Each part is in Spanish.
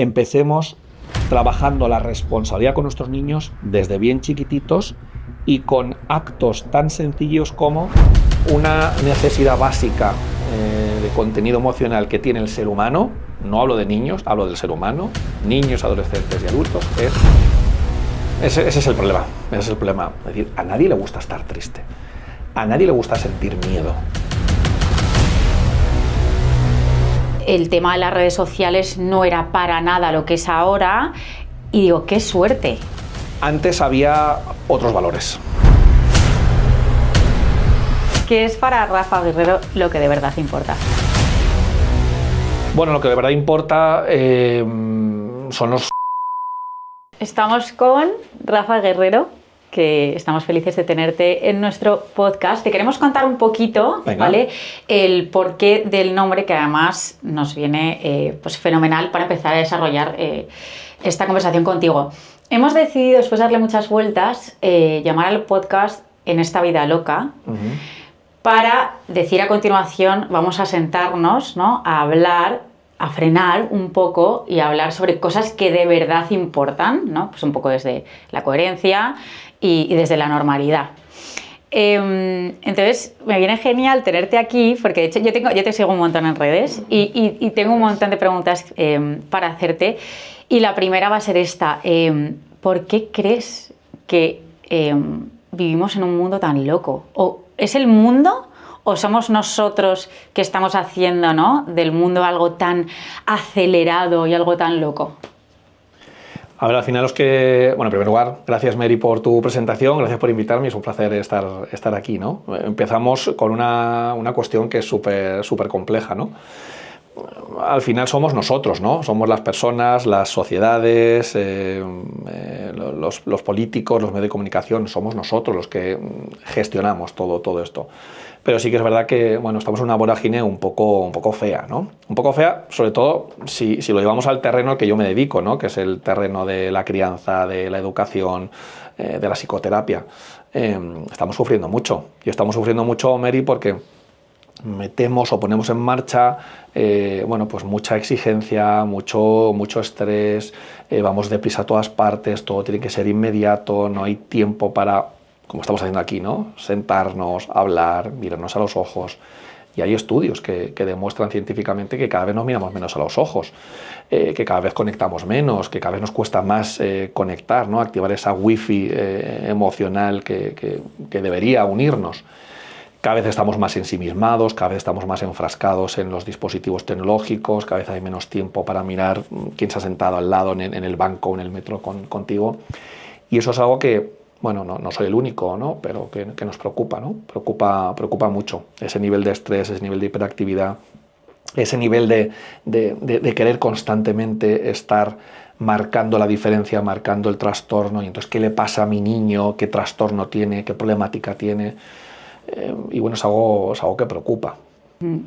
empecemos trabajando la responsabilidad con nuestros niños desde bien chiquititos y con actos tan sencillos como una necesidad básica de contenido emocional que tiene el ser humano. No hablo de niños, hablo del ser humano, niños, adolescentes y adultos. Ese es el problema, ese es el problema. Es decir, a nadie le gusta estar triste, a nadie le gusta sentir miedo. El tema de las redes sociales no era para nada lo que es ahora y digo, qué suerte. Antes había otros valores. ¿Qué es para Rafa Guerrero lo que de verdad importa? Bueno, lo que de verdad importa son los... Estamos con Rafa Guerrero, que estamos felices de tenerte en nuestro podcast. Te queremos contar un poquito, ¿vale? El porqué del nombre, que además nos viene pues fenomenal para empezar a desarrollar esta conversación contigo. Hemos decidido, después de darle muchas vueltas, llamar al podcast En esta vida loca, para decir a continuación, vamos a sentarnos, ¿no?, a hablar, a frenar un poco y a hablar sobre cosas que de verdad importan, ¿no? Pues un poco desde la coherencia y desde la normalidad. Entonces, me viene genial tenerte aquí, porque de hecho yo te sigo un montón en redes y tengo un montón de preguntas para hacerte. Y la primera va a ser esta. ¿Por qué crees que vivimos en un mundo tan loco? ¿O es el mundo o somos nosotros que estamos haciendo, ¿no?, del mundo algo tan acelerado y algo tan loco? A ver, al final bueno, en primer lugar, gracias Mary por tu presentación, gracias por invitarme, es un placer estar aquí, ¿no? Empezamos con una cuestión que es súper compleja, ¿no? Al final somos nosotros, ¿no? Somos las personas, las sociedades, los políticos, los medios de comunicación, somos nosotros los que gestionamos todo esto. Pero sí que es verdad que, bueno, estamos en una vorágine un poco fea, ¿no? Un poco fea, sobre todo si lo llevamos al terreno al que yo me dedico, ¿no?, que es el terreno de la crianza, de la educación, de la psicoterapia. Estamos sufriendo mucho. Y estamos sufriendo mucho, Mary, porque metemos o ponemos en marcha bueno, pues mucha exigencia, mucho estrés, vamos deprisa a todas partes, todo tiene que ser inmediato, no hay tiempo para, como estamos haciendo aquí, ¿no?, sentarnos, hablar, mirarnos a los ojos. Y hay estudios que demuestran científicamente que cada vez nos miramos menos a los ojos, que cada vez conectamos menos, que cada vez nos cuesta más conectar, ¿no?, activar esa wifi emocional que debería unirnos. Cada vez estamos más ensimismados, cada vez estamos más enfrascados en los dispositivos tecnológicos, cada vez hay menos tiempo para mirar quién se ha sentado al lado en el banco o en el metro contigo. Y eso es algo que, bueno, no soy el único, ¿no?, pero que nos preocupa, ¿no? Preocupa mucho ese nivel de estrés, ese nivel de hiperactividad, ese nivel de querer constantemente estar marcando la diferencia, marcando el trastorno. Y entonces, ¿qué le pasa a mi niño? ¿Qué trastorno tiene? ¿Qué problemática tiene? Y bueno, es algo que preocupa.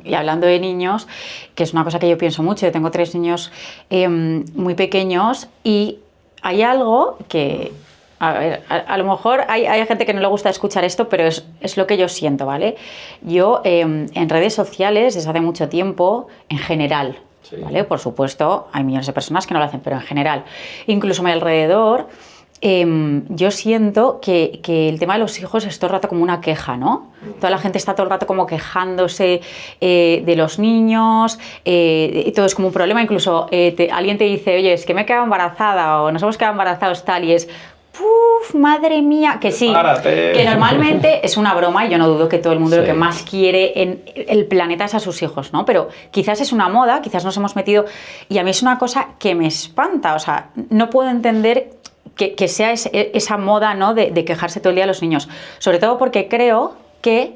Y hablando de niños, que es una cosa que yo pienso mucho, yo tengo 3 niños muy pequeños y hay algo que, a ver, a lo mejor hay gente que no le gusta escuchar esto, pero es lo que yo siento, ¿vale? Yo en redes sociales desde hace mucho tiempo, en general, sí, ¿vale? Por supuesto, hay millones de personas que no lo hacen, pero en general, incluso a mi alrededor, yo siento que el tema de los hijos es todo el rato como una queja, ¿no? Toda la gente está todo el rato como quejándose de los niños, y todo es como un problema. Incluso alguien te dice, oye, es que me he quedado embarazada o nos hemos quedado embarazados tal, y es, ¡puf! ¡Madre mía! Que sí, ¡párate! Que normalmente es una broma y yo no dudo que todo el mundo, sí, lo que más quiere en el planeta es a sus hijos, ¿no? Pero quizás es una moda, quizás nos hemos metido, y a mí es una cosa que me espanta, o sea, no puedo entender que sea esa moda, ¿no?, de quejarse todo el día a los niños. Sobre todo porque creo que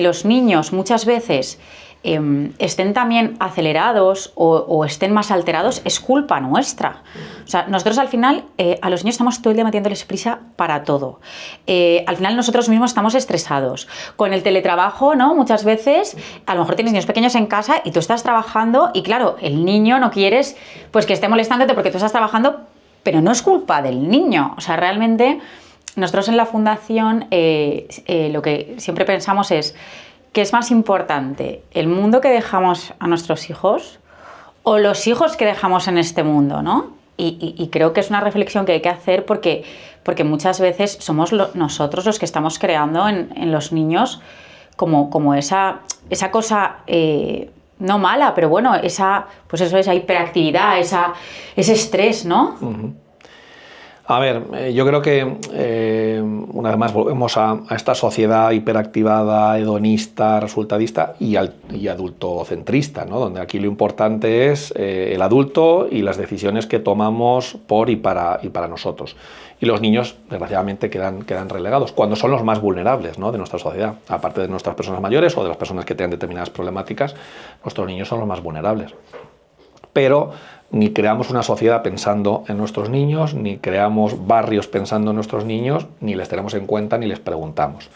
los niños muchas veces estén también acelerados o estén más alterados, es culpa nuestra. O sea, nosotros al final a los niños estamos todo el día metiéndoles prisa para todo. Al final nosotros mismos estamos estresados. Con el teletrabajo, ¿no?, muchas veces a lo mejor tienes niños pequeños en casa y tú estás trabajando y claro, el niño no quieres pues que esté molestándote porque tú estás trabajando, pero no es culpa del niño. O sea, realmente nosotros en la fundación lo que siempre pensamos es ¿qué es más importante? ¿El mundo que dejamos a nuestros hijos o los hijos que dejamos en este mundo, ¿no? Y creo que es una reflexión que hay que hacer porque muchas veces somos nosotros los que estamos creando en los niños como esa cosa, no mala, pero bueno, esa hiperactividad, ese estrés, ¿no? Uh-huh. A ver, yo creo que una vez más volvemos a esta sociedad hiperactivada, hedonista, resultadista y adultocentrista, ¿no? Donde aquí lo importante es el adulto y las decisiones que tomamos por y para nosotros. Y los niños, desgraciadamente, quedan relegados, cuando son los más vulnerables, ¿no?, de nuestra sociedad. Aparte de nuestras personas mayores o de las personas que tengan determinadas problemáticas, nuestros niños son los más vulnerables. Pero ni creamos una sociedad pensando en nuestros niños, ni creamos barrios pensando en nuestros niños, ni les tenemos en cuenta, ni les preguntamos.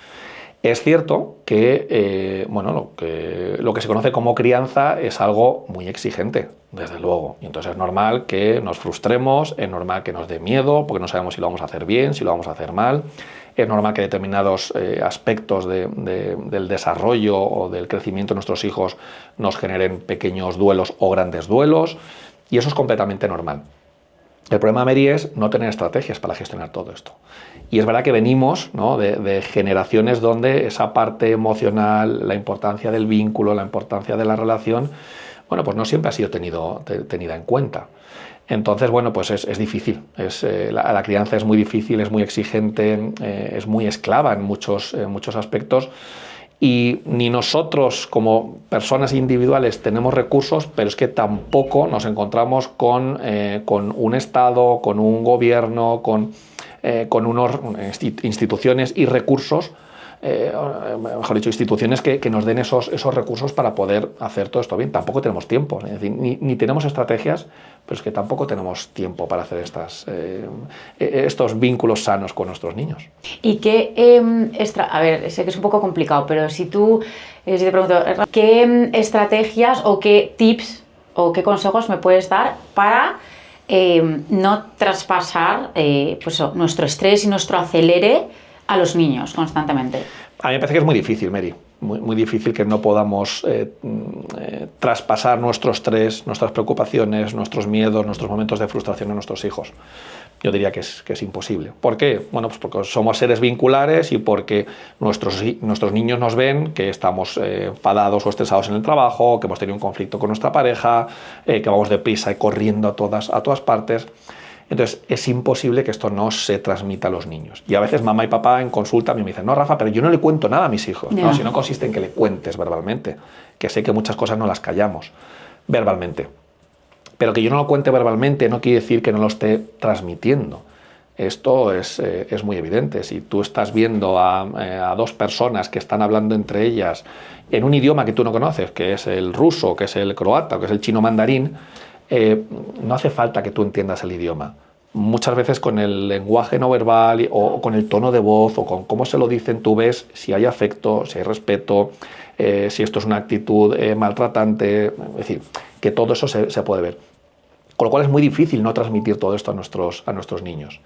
Es cierto que, lo que se conoce como crianza es algo muy exigente, desde luego. Y entonces es normal que nos frustremos, es normal que nos dé miedo, porque no sabemos si lo vamos a hacer bien, si lo vamos a hacer mal. Es normal que determinados aspectos del desarrollo o del crecimiento de nuestros hijos nos generen pequeños duelos o grandes duelos. Y eso es completamente normal. El problema, Mary, es no tener estrategias para gestionar todo esto. Y es verdad que venimos, ¿no?, de generaciones donde esa parte emocional, la importancia del vínculo, la importancia de la relación, bueno, pues no siempre ha sido tenida en cuenta. Entonces, bueno, pues es difícil. La crianza es muy difícil, es muy exigente, es muy esclava en muchos aspectos. Y ni nosotros como personas individuales tenemos recursos, pero es que tampoco nos encontramos con un Estado, con un gobierno, con unas instituciones y recursos, mejor dicho, instituciones que nos den esos recursos para poder hacer todo esto bien. Tampoco tenemos tiempo, es decir, ni tenemos estrategias, pero es que tampoco tenemos tiempo para hacer estos vínculos sanos con nuestros niños. Y a ver, sé que es un poco complicado, pero si te pregunto, ¿qué estrategias o qué tips o qué consejos me puedes dar para no traspasar nuestro estrés y nuestro acelere a los niños constantemente? A mí me parece que es muy difícil, Mary. Muy difícil que no podamos traspasar nuestro estrés, nuestras preocupaciones, nuestros miedos, nuestros momentos de frustración a nuestros hijos. Yo diría que es imposible. ¿Por qué? Bueno, pues porque somos seres vinculares y porque nuestros niños nos ven que estamos enfadados o estresados en el trabajo, que hemos tenido un conflicto con nuestra pareja, que vamos deprisa y corriendo a todas partes. Entonces, es imposible que esto no se transmita a los niños. Y a veces mamá y papá en consulta a mí me dicen, no, Rafa, pero yo no le cuento nada a mis hijos. Yeah. No, si no consiste en que le cuentes verbalmente, que sé que muchas cosas no las callamos verbalmente. Pero que yo no lo cuente verbalmente no quiere decir que no lo esté transmitiendo. Esto es muy evidente. Si tú estás viendo a dos personas que están hablando entre ellas en un idioma que tú no conoces, que es el ruso, que es el croata, que es el chino mandarín, no hace falta que tú entiendas el idioma. Muchas veces con el lenguaje no verbal o con el tono de voz o con cómo se lo dicen, tú ves si hay afecto, si hay respeto, si esto es una actitud maltratante, es decir, que todo eso se puede ver. Con lo cual es muy difícil no transmitir todo esto a nuestros niños.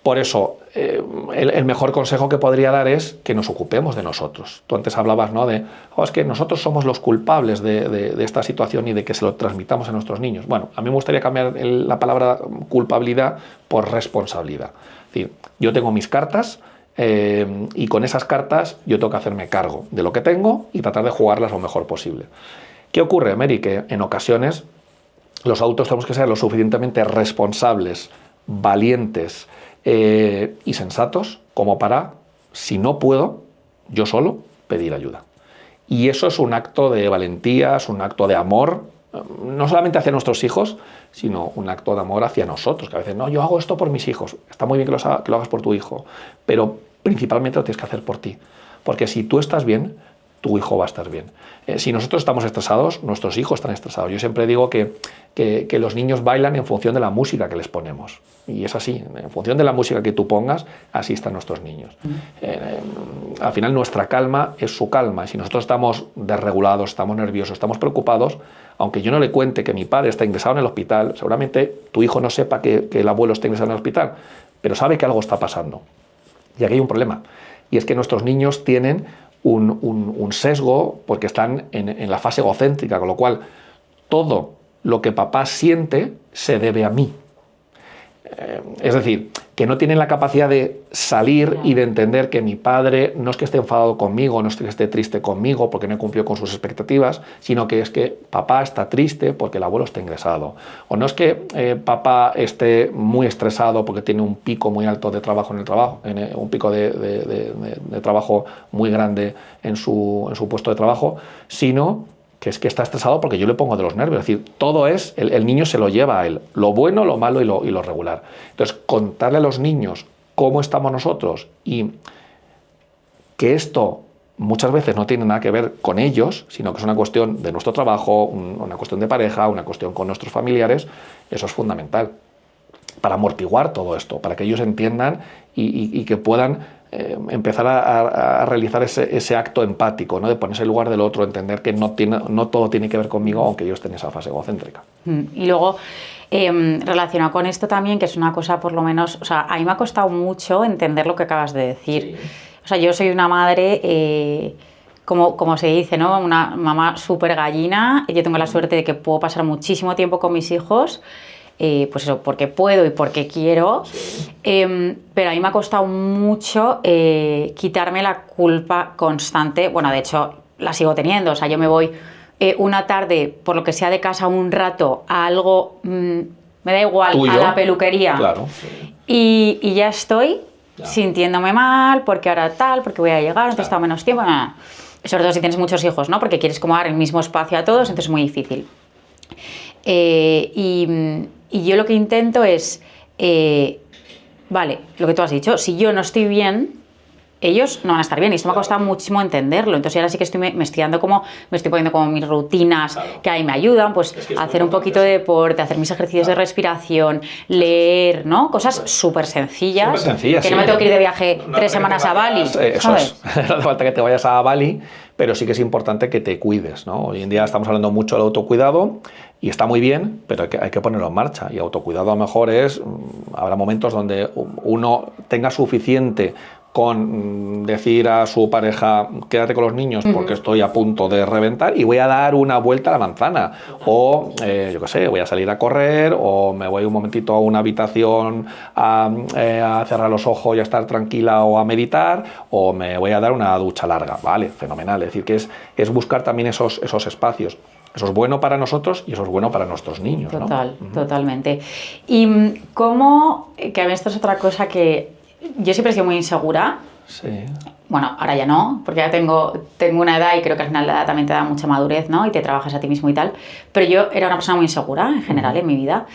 Por eso, el mejor consejo que podría dar es que nos ocupemos de nosotros. Tú antes hablabas, ¿no?, es que nosotros somos los culpables de esta situación y de que se lo transmitamos a nuestros niños. Bueno, a mí me gustaría cambiar la palabra culpabilidad por responsabilidad. Es decir, yo tengo mis cartas y con esas cartas yo tengo que hacerme cargo de lo que tengo y tratar de jugarlas lo mejor posible. ¿Qué ocurre, Mary? Que en ocasiones los adultos tenemos que ser lo suficientemente responsables, valientes y sensatos como para, si no puedo, yo solo, pedir ayuda. Y eso es un acto de valentía, es un acto de amor, no solamente hacia nuestros hijos, sino un acto de amor hacia nosotros, que a veces, no, yo hago esto por mis hijos, está muy bien que lo hagas por tu hijo, pero principalmente lo tienes que hacer por ti, porque si tú estás bien, tu hijo va a estar bien. Si nosotros estamos estresados, nuestros hijos están estresados. Yo siempre digo que los niños bailan en función de la música que les ponemos. Y es así, en función de la música que tú pongas, así están nuestros niños. Al final nuestra calma es su calma. Y si nosotros estamos desregulados, estamos nerviosos, estamos preocupados, aunque yo no le cuente que mi padre está ingresado en el hospital, seguramente tu hijo no sepa que el abuelo está ingresado en el hospital, pero sabe que algo está pasando. Y aquí hay un problema. Y es que nuestros niños tienen un sesgo porque están en la fase egocéntrica, con lo cual todo lo que papá siente se debe a mí. Es decir, que no tienen la capacidad de salir y de entender que mi padre no es que esté enfadado conmigo, no es que esté triste conmigo porque no he cumplido con sus expectativas, sino que es que papá está triste porque el abuelo está ingresado. O no es que papá esté muy estresado porque tiene un pico muy alto de trabajo en el trabajo, un pico de trabajo muy grande en su puesto de trabajo, sino que es que está estresado porque yo le pongo de los nervios. Es decir, todo es, el niño se lo lleva a él, lo bueno, lo malo y lo regular. Entonces, contarle a los niños cómo estamos nosotros y que esto muchas veces no tiene nada que ver con ellos, sino que es una cuestión de nuestro trabajo, una cuestión de pareja, una cuestión con nuestros familiares, eso es fundamental para amortiguar todo esto, para que ellos entiendan y que puedan empezar a realizar ese acto empático, ¿no? De ponerse en lugar del otro, entender que no todo tiene que ver conmigo, aunque ellos estén en esa fase egocéntrica. Y luego, relacionado con esto también, que es una cosa por lo menos, o sea, a mí me ha costado mucho entender lo que acabas de decir. Sí. O sea, yo soy una madre, como se dice, ¿no? Una mamá súper gallina. Yo tengo la suerte de que puedo pasar muchísimo tiempo con mis hijos. Pues eso, porque puedo y porque quiero, sí. Pero a mí me ha costado mucho quitarme la culpa constante. Bueno, de hecho, la sigo teniendo. O sea, yo me voy una tarde, por lo que sea de casa, un rato a algo, me da igual, ¿tuyo? A la peluquería. Claro, sí. Y ya estoy sintiéndome mal, porque ahora tal, porque voy a llegar, entonces he estado menos tiempo. Sobre todo si tienes muchos hijos, ¿no? Porque quieres como dar el mismo espacio a todos, entonces es muy difícil. Y yo lo que intento es, vale, lo que tú has dicho, si yo no estoy bien, ellos no van a estar bien, y esto me ha costado muchísimo entenderlo. Entonces ahora sí que me estoy poniendo como mis rutinas, claro, que ahí me ayudan, pues a hacer un poquito de deporte, hacer mis ejercicios de respiración, leer, ¿no? Cosas súper sencillas, que sí. No me tengo que ir de viaje 3 semanas a Bali, eso es. No hace falta que te vayas a Bali, pero sí que es importante que te cuides, ¿no? Hoy en día estamos hablando mucho del autocuidado y está muy bien, pero hay que ponerlo en marcha. Y autocuidado a lo mejor habrá momentos donde uno tenga suficiente con decir a su pareja, quédate con los niños porque estoy a punto de reventar y voy a dar una vuelta a la manzana, o yo qué sé, voy a salir a correr, o me voy un momentito a una habitación a cerrar los ojos y a estar tranquila o a meditar, o me voy a dar una ducha larga. Vale, fenomenal. Es decir, que es buscar también esos espacios. Eso es bueno para nosotros y eso es bueno para nuestros niños, ¿no? Totalmente. Y cómo, que a mí esto es otra cosa que yo siempre he sido muy insegura. Sí. Bueno, ahora ya no, porque ya tengo una edad y creo que al final la edad también te da mucha madurez, ¿no? Y te trabajas a ti mismo y tal. Pero yo era una persona muy insegura en general en mi vida.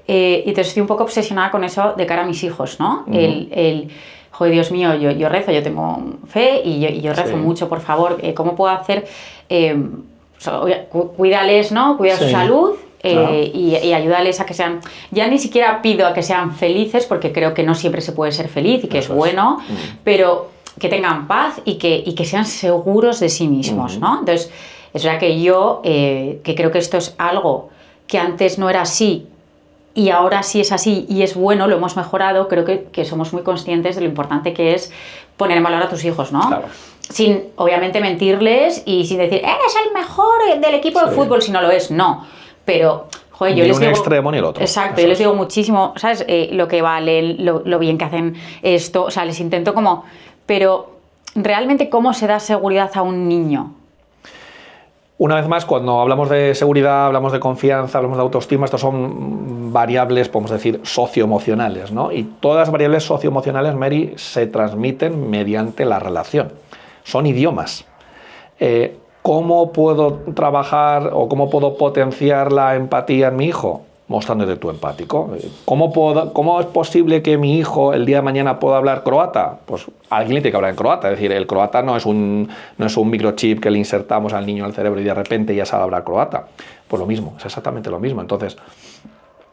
Y entonces estoy un poco obsesionada con eso de cara a mis hijos, ¿no? Joder, Dios mío, yo rezo, yo tengo fe y yo rezo mucho, por favor. ¿Cómo puedo hacer? Cuídales, ¿no? Cuida su salud. Claro. Y ayudarles a que sean, ya ni siquiera pido a que sean felices, porque creo que no siempre se puede ser feliz y que es bueno, pero que tengan paz y que sean seguros de sí mismos, ¿no? Entonces, es verdad que yo, que creo que esto es algo que antes no era así y ahora sí es así y es bueno, lo hemos mejorado, creo que somos muy conscientes de lo importante que es poner en valor a tus hijos, ¿no? Claro. Sin, obviamente, mentirles y sin decir, eres el mejor del equipo de fútbol, si no lo es, no. Pero, joder, yo les digo... Ni un extremo ni el otro. Exacto, yo les digo muchísimo, ¿sabes? Lo que valen, lo bien que hacen esto, o sea, les intento como... Pero, ¿realmente cómo se da seguridad a un niño? Una vez más, cuando hablamos de seguridad, hablamos de confianza, hablamos de autoestima, estos son variables, podemos decir, socioemocionales, ¿no? Y todas las variables socioemocionales, Mary, se transmiten mediante la relación. Son idiomas. ¿Cómo puedo trabajar o cómo puedo potenciar la empatía en mi hijo? Mostrándote tú empático. ¿Cómo es posible que mi hijo el día de mañana pueda hablar croata? Pues alguien le tiene que hablar en croata. Es decir, el croata no es un microchip que le insertamos al niño al cerebro y de repente ya sabe hablar croata. Pues lo mismo, es exactamente lo mismo. Entonces,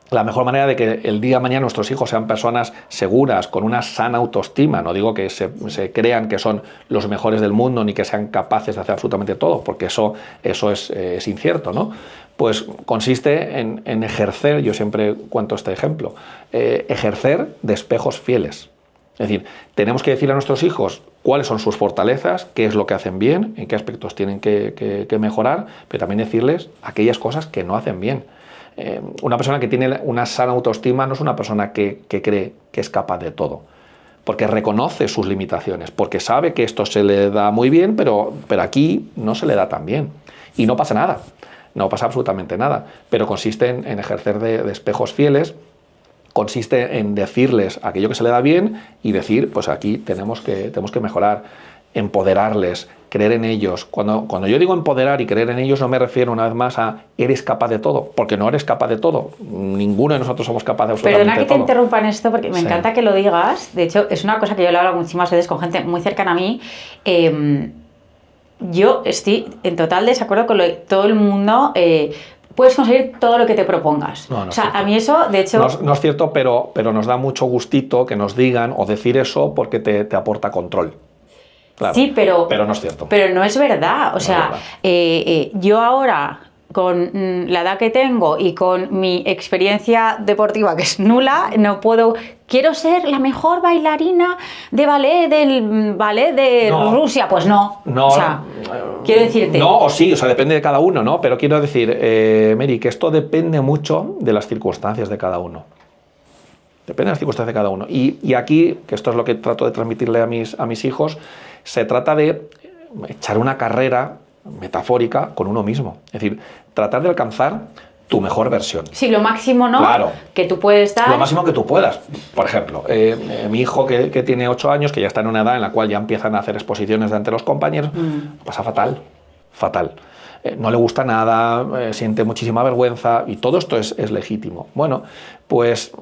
la mejor manera de que el día de mañana nuestros hijos sean personas seguras, con una sana autoestima, no digo que se crean que son los mejores del mundo ni que sean capaces de hacer absolutamente todo, porque eso es incierto, ¿no? Pues consiste en ejercer, yo siempre cuento este ejemplo, ejercer de espejos fieles. Es decir, tenemos que decirle a nuestros hijos cuáles son sus fortalezas, qué es lo que hacen bien, en qué aspectos tienen que mejorar, pero también decirles aquellas cosas que no hacen bien. Una persona que tiene una sana autoestima no es una persona que cree que es capaz de todo, porque reconoce sus limitaciones, porque sabe que esto se le da muy bien, pero aquí no se le da tan bien. Y no pasa nada, no pasa absolutamente nada, pero consiste en ejercer de espejos fieles, consiste en decirles aquello que se le da bien y decir, pues aquí tenemos que mejorar, empoderarles, creer en ellos. Cuando yo digo empoderar y creer en ellos, no me refiero una vez más a eres capaz de todo, porque no eres capaz de todo. Ninguno de nosotros somos capaz de absolutamente todo. Perdona que te interrumpa en esto, porque me encanta que lo digas. De hecho, es una cosa que yo lo he hablado muchísimas veces con gente muy cercana a mí. Yo estoy en total desacuerdo con todo el mundo. Puedes conseguir todo lo que te propongas. No, o sea, a mí eso, de hecho... No es cierto, pero nos da mucho gustito que nos digan o decir eso porque te aporta control. Claro, sí, pero no es cierto. Pero no es verdad. O sea, yo ahora, con la edad que tengo y con mi experiencia deportiva, que es nula, no puedo... Quiero ser la mejor bailarina de ballet del ballet de Rusia. Pues no. O sea, quiero decirte... No, o sí, o sea, depende de cada uno, ¿no? Pero quiero decir, Mary, que esto depende mucho de las circunstancias de cada uno. Depende de las circunstancias de cada uno. Y aquí, que esto es lo que trato de transmitirle a mis hijos, se trata de echar una carrera metafórica con uno mismo. Es decir, tratar de alcanzar tu mejor versión. Sí, lo máximo, ¿no? Claro. Que tú puedes dar. Lo máximo que tú puedas. Por ejemplo, mi hijo que tiene 8 años, que ya está en una edad en la cual ya empiezan a hacer exposiciones delante de los compañeros, pasa fatal. No le gusta nada, siente muchísima vergüenza y todo esto es legítimo. Bueno, pues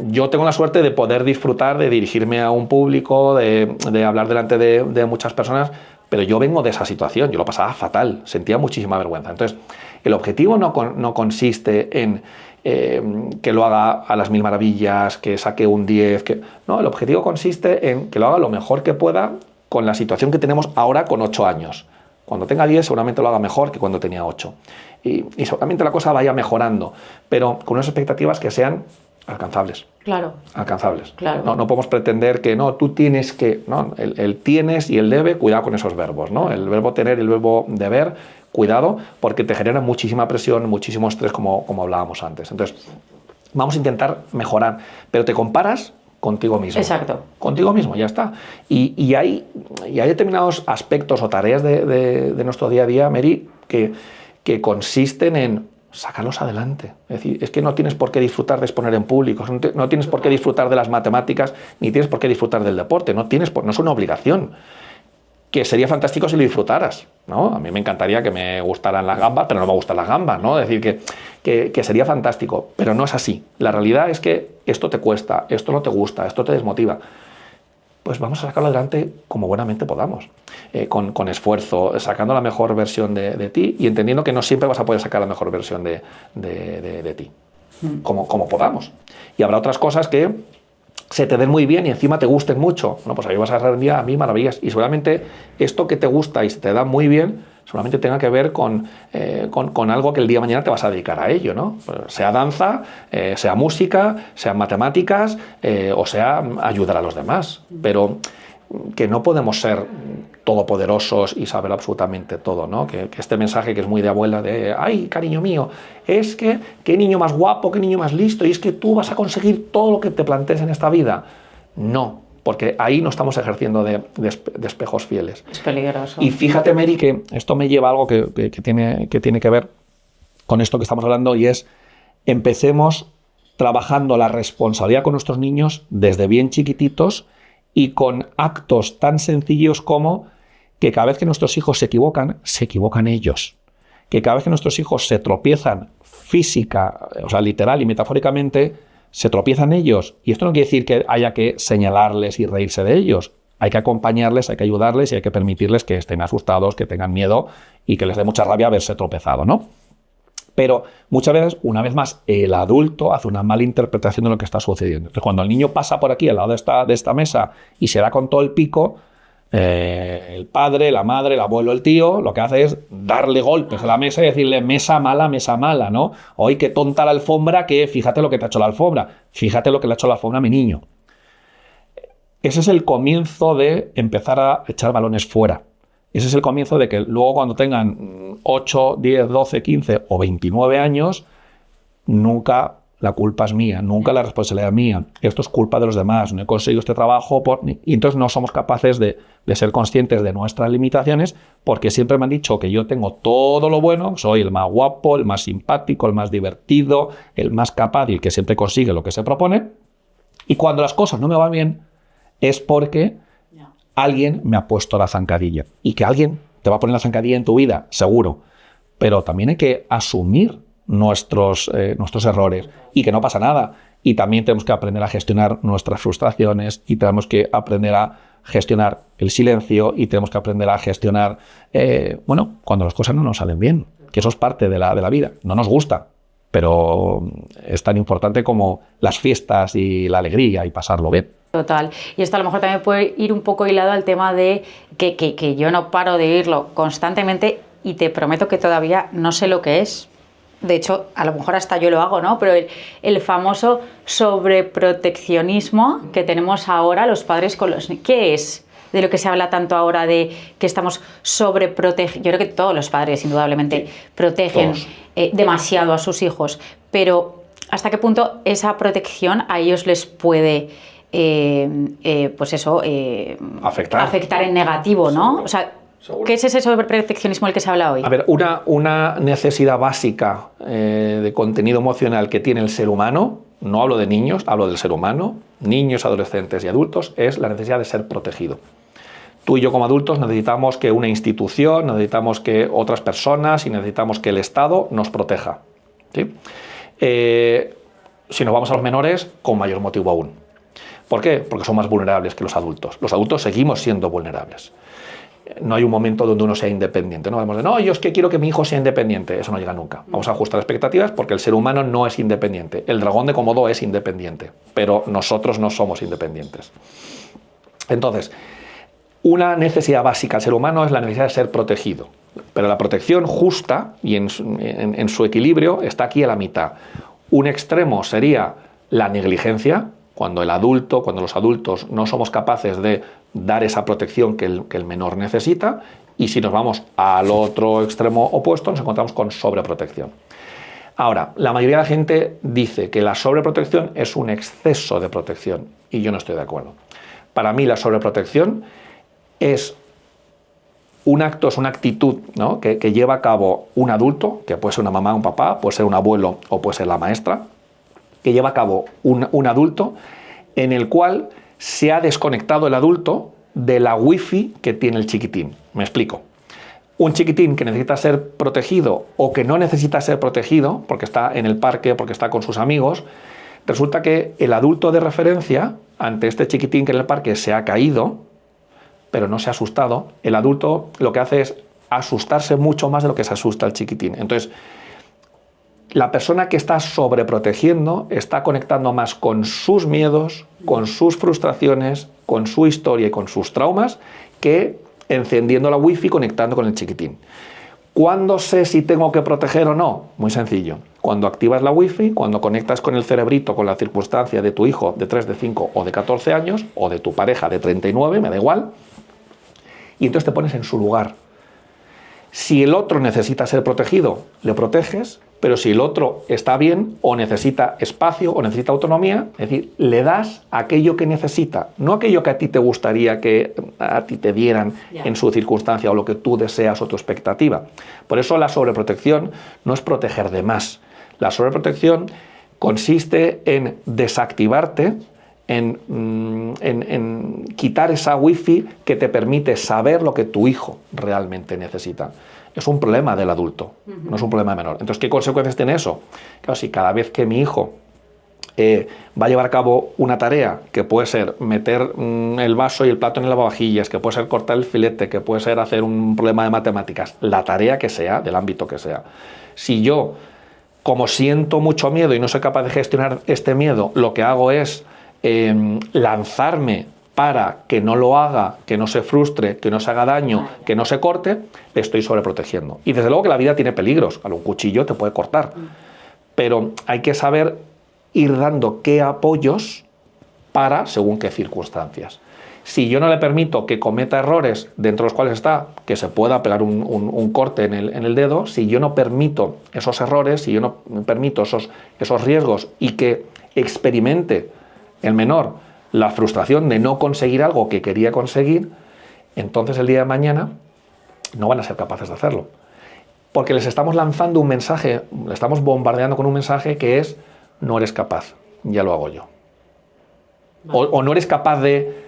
yo tengo la suerte de poder disfrutar, de dirigirme a un público, de hablar delante de muchas personas, pero yo vengo de esa situación, yo lo pasaba fatal, sentía muchísima vergüenza. Entonces, el objetivo no consiste en que lo haga a las mil maravillas, que saque un 10, no, el objetivo consiste en que lo haga lo mejor que pueda con la situación que tenemos ahora con 8 años. Cuando tenga 10 seguramente lo haga mejor que cuando tenía 8. Y seguramente la cosa vaya mejorando, pero con unas expectativas que sean alcanzables. Claro. Alcanzables. Claro. No podemos pretender que no, tú tienes que... ¿no? El tienes y el debe, cuidado con esos verbos, ¿no? El verbo tener y el verbo deber, cuidado, porque te generan muchísima presión, muchísimo estrés, como hablábamos antes. Entonces, vamos a intentar mejorar, pero te comparas contigo mismo. Exacto. Contigo mismo, ya está. Y hay determinados aspectos o tareas de nuestro día a día, Mary, que consisten en sacarlos adelante. Es decir, es que no tienes por qué disfrutar de exponer en público, no tienes por qué disfrutar de las matemáticas, ni tienes por qué disfrutar del deporte, no es una obligación. Que sería fantástico si lo disfrutaras, ¿no? A mí me encantaría que me gustaran las gambas, pero no me gustan las gambas, ¿no? Es decir, que sería fantástico, pero no es así. La realidad es que esto te cuesta, esto no te gusta, esto te desmotiva. Pues vamos a sacarlo adelante como buenamente podamos, con esfuerzo, sacando la mejor versión de ti y entendiendo que no siempre vas a poder sacar la mejor versión de ti, como podamos. Y habrá otras cosas que se te den muy bien y encima te gusten mucho. Bueno, pues ahí vas a rendir a mí maravillas. Y seguramente esto que te gusta y se te da muy bien, seguramente tenga que ver con algo que el día de mañana te vas a dedicar a ello, ¿no? Sea danza, sea música, sean matemáticas, o sea ayudar a los demás. Pero que no podemos ser todopoderosos y saber absolutamente todo, ¿no? Que este mensaje que es muy de abuela de ¡ay, cariño mío! Es que qué niño más guapo, qué niño más listo, y es que tú vas a conseguir todo lo que te plantees en esta vida. No, porque ahí no estamos ejerciendo de espejos fieles. Es peligroso. Y fíjate, Mary, que esto me lleva a algo que tiene que ver con esto que estamos hablando, y es empecemos trabajando la responsabilidad con nuestros niños desde bien chiquititos y con actos tan sencillos como que cada vez que nuestros hijos se equivocan ellos. Que cada vez que nuestros hijos se tropiezan física, o sea, literal y metafóricamente, se tropiezan ellos. Y esto no quiere decir que haya que señalarles y reírse de ellos. Hay que acompañarles, hay que ayudarles y hay que permitirles que estén asustados, que tengan miedo y que les dé mucha rabia haberse tropezado, ¿no? Pero muchas veces, una vez más, el adulto hace una mala interpretación de lo que está sucediendo. Entonces, cuando el niño pasa por aquí al lado de esta mesa y se da con todo el pico, el padre, la madre, el abuelo, el tío, lo que hace es darle golpes a la mesa y decirle mesa mala, ¿no? Hoy qué tonta la alfombra, que fíjate lo que te ha hecho la alfombra, fíjate lo que le ha hecho la alfombra a mi niño. Ese es el comienzo de empezar a echar balones fuera. Ese es el comienzo de que luego cuando tengan 8, 10, 12, 15 o 29 años nunca la culpa es mía, nunca la responsabilidad es mía, esto es culpa de los demás, no he conseguido este trabajo, y entonces no somos capaces de ser conscientes de nuestras limitaciones, porque siempre me han dicho que yo tengo todo lo bueno, soy el más guapo, el más simpático, el más divertido, el más capaz y el que siempre consigue lo que se propone, y cuando las cosas no me van bien es porque alguien me ha puesto la zancadilla, y que alguien te va a poner la zancadilla en tu vida, seguro, pero también hay que asumir nuestros errores y que no pasa nada. Y también tenemos que aprender a gestionar nuestras frustraciones y tenemos que aprender a gestionar el silencio y tenemos que aprender a gestionar, cuando las cosas no nos salen bien, que eso es parte de la vida. No nos gusta, pero es tan importante como las fiestas y la alegría y pasarlo bien. Total. Y esto a lo mejor también puede ir un poco hilado al tema de que yo no paro de oírlo constantemente y te prometo que todavía no sé lo que es. De hecho, a lo mejor hasta yo lo hago, ¿no? Pero el famoso sobreproteccionismo que tenemos ahora los padres con los niños. ¿Qué es de lo que se habla tanto ahora de que estamos sobreprotegiendo? Yo creo que todos los padres, indudablemente, protegen demasiado a sus hijos. Pero ¿hasta qué punto esa protección a ellos les puede afectar en negativo, ¿no? Seguro. O sea, Seguro. ¿qué es ese sobreproteccionismo del que se habla hoy? A ver, una necesidad básica de contenido emocional que tiene el ser humano, no hablo de niños, hablo del ser humano, niños, adolescentes y adultos, es la necesidad de ser protegido. Tú y yo como adultos necesitamos que una institución, necesitamos que otras personas y necesitamos que el Estado nos proteja, ¿sí? Si nos vamos a los menores, con mayor motivo aún. ¿Por qué? Porque son más vulnerables que los adultos. Los adultos seguimos siendo vulnerables. No hay un momento donde uno sea independiente. No vamos de, no, yo es que quiero que mi hijo sea independiente. Eso no llega nunca. Vamos a ajustar expectativas porque el ser humano no es independiente. El dragón de Komodo es independiente, pero nosotros no somos independientes. Entonces, una necesidad básica del ser humano es la necesidad de ser protegido. Pero la protección justa y en su equilibrio está aquí a la mitad. Un extremo sería la negligencia, cuando los adultos no somos capaces de dar esa protección que el menor necesita, y si nos vamos al otro extremo opuesto nos encontramos con sobreprotección. Ahora, la mayoría de la gente dice que la sobreprotección es un exceso de protección, y yo no estoy de acuerdo. Para mí la sobreprotección es un acto, es una actitud, ¿no?, que lleva a cabo un adulto, que puede ser una mamá, un papá, puede ser un abuelo o puede ser la maestra, que lleva a cabo un adulto en el cual se ha desconectado el adulto de la wifi que tiene el chiquitín. Me explico. Un chiquitín que necesita ser protegido o que no necesita ser protegido porque está en el parque, porque está con sus amigos, resulta que el adulto de referencia ante este chiquitín que en el parque se ha caído, pero no se ha asustado, el adulto lo que hace es asustarse mucho más de lo que se asusta el chiquitín. Entonces, la persona que está sobreprotegiendo está conectando más con sus miedos, con sus frustraciones, con su historia y con sus traumas, que encendiendo la wifi y conectando con el chiquitín. ¿Cuándo sé si tengo que proteger o no? Muy sencillo. Cuando activas la wifi, cuando conectas con el cerebrito, con la circunstancia de tu hijo de 3, de 5 o de 14 años, o de tu pareja de 39, me da igual, y entonces te pones en su lugar. Si el otro necesita ser protegido, le proteges, pero si el otro está bien o necesita espacio o necesita autonomía, es decir, le das aquello que necesita, no aquello que a ti te gustaría que a ti te dieran en su circunstancia o lo que tú deseas o tu expectativa. Por eso la sobreprotección no es proteger de más. La sobreprotección consiste en desactivarte, en quitar esa wifi que te permite saber lo que tu hijo realmente necesita. Es un problema del adulto, no es un problema menor. Entonces, ¿qué consecuencias tiene eso? Claro, si cada vez que mi hijo va a llevar a cabo una tarea, que puede ser meter el vaso y el plato en el lavavajillas, que puede ser cortar el filete, que puede ser hacer un problema de matemáticas, la tarea que sea, del ámbito que sea, si yo, como siento mucho miedo y no soy capaz de gestionar este miedo, lo que hago es lanzarme para que no lo haga, que no se frustre, que no se haga daño, que no se corte, le estoy sobreprotegiendo. Y desde luego que la vida tiene peligros, un cuchillo te puede cortar, pero hay que saber ir dando qué apoyos para según qué circunstancias. Si yo no le permito que cometa errores dentro de los cuales está, que se pueda pegar un corte en el dedo, si yo no permito esos errores, si yo no permito esos riesgos y que experimente el menor la frustración de no conseguir algo que quería conseguir, entonces el día de mañana no van a ser capaces de hacerlo. Porque les estamos lanzando un mensaje, le estamos bombardeando con un mensaje que es: no eres capaz, ya lo hago yo. Vale. O no eres capaz de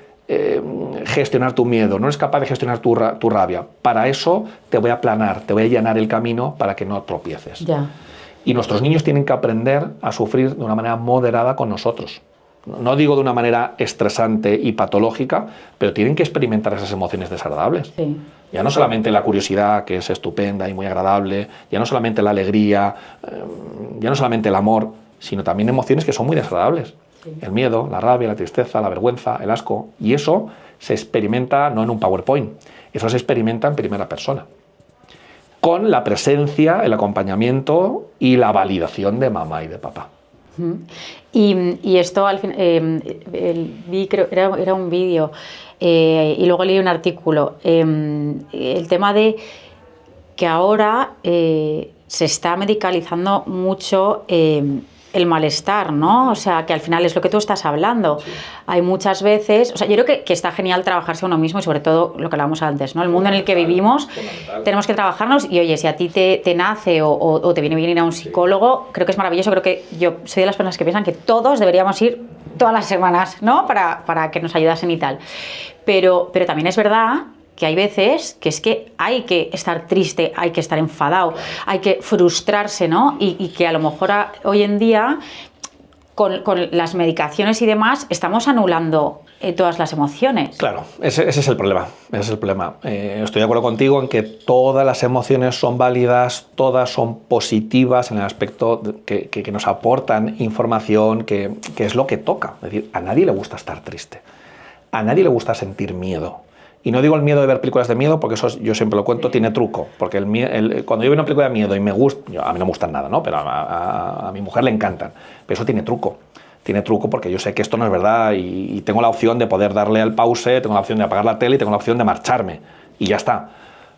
gestionar tu miedo, no eres capaz de gestionar tu rabia. Para eso te voy a aplanar, te voy a allanar el camino para que no tropieces. Ya. Y nuestros niños tienen que aprender a sufrir de una manera moderada con nosotros. No digo de una manera estresante y patológica, pero tienen que experimentar esas emociones desagradables. Sí. Ya no solamente la curiosidad, que es estupenda y muy agradable, ya no solamente la alegría, ya no solamente el amor, sino también emociones que son muy desagradables. Sí. El miedo, la rabia, la tristeza, la vergüenza, el asco. Y eso se experimenta no en un PowerPoint, eso se experimenta en primera persona, con la presencia, el acompañamiento y la validación de mamá y de papá. Y esto al final vi, creo, era un vídeo y luego leí un artículo, el tema de que ahora se está medicalizando mucho el malestar, ¿no? O sea, que al final es lo que tú estás hablando. Sí. Hay muchas veces, o sea, yo creo que está genial trabajarse uno mismo y sobre todo lo que hablábamos antes, ¿no? El mundo en el que vivimos, tenemos que trabajarnos y oye, si a ti te nace o te viene bien ir a un psicólogo, creo que es maravilloso. Creo que yo soy de las personas que piensan que todos deberíamos ir todas las semanas, ¿no? Para que nos ayudasen y tal. Pero también es verdad que hay veces que es que hay que estar triste, hay que estar enfadado, hay que frustrarse, ¿no? Y que a lo mejor hoy en día, con las medicaciones y demás, estamos anulando todas las emociones. Claro, ese es el problema. Ese es el problema. Estoy de acuerdo contigo en que todas las emociones son válidas, todas son positivas en el aspecto que nos aportan información, que es lo que toca. Es decir, a nadie le gusta estar triste, a nadie le gusta sentir miedo. Y no digo el miedo de ver películas de miedo, porque eso yo siempre lo cuento, tiene truco. Porque cuando yo veo una película de miedo y me gusta, a mí no me gustan nada, ¿no? Pero a mi mujer le encantan. Pero eso tiene truco. Tiene truco porque yo sé que esto no es verdad y tengo la opción de poder darle al pause, tengo la opción de apagar la tele y tengo la opción de marcharme. Y ya está.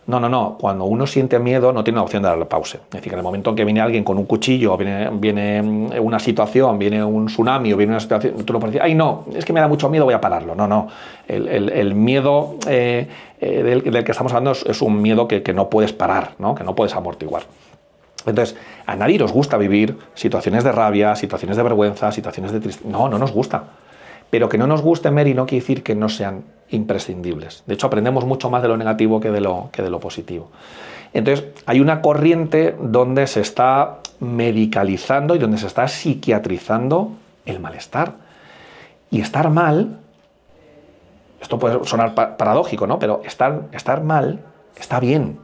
No. Cuando uno siente miedo no tiene la opción de darle pause. Es decir, que en el momento en que viene alguien con un cuchillo, viene una situación, viene un tsunami o viene una situación, tú no puedes decir, ay no, es que me da mucho miedo, voy a pararlo. No. El miedo del que estamos hablando es un miedo que no puedes parar, ¿no? Que no puedes amortiguar. Entonces, a nadie nos gusta vivir situaciones de rabia, situaciones de vergüenza, situaciones de tristeza. No nos gusta. Pero que no nos guste, Mary, no quiere decir que no sean imprescindibles. De hecho, aprendemos mucho más de lo negativo que de lo positivo. Entonces, hay una corriente donde se está medicalizando y donde se está psiquiatrizando el malestar. Y estar mal, esto puede sonar paradójico, ¿no? Pero estar mal está bien.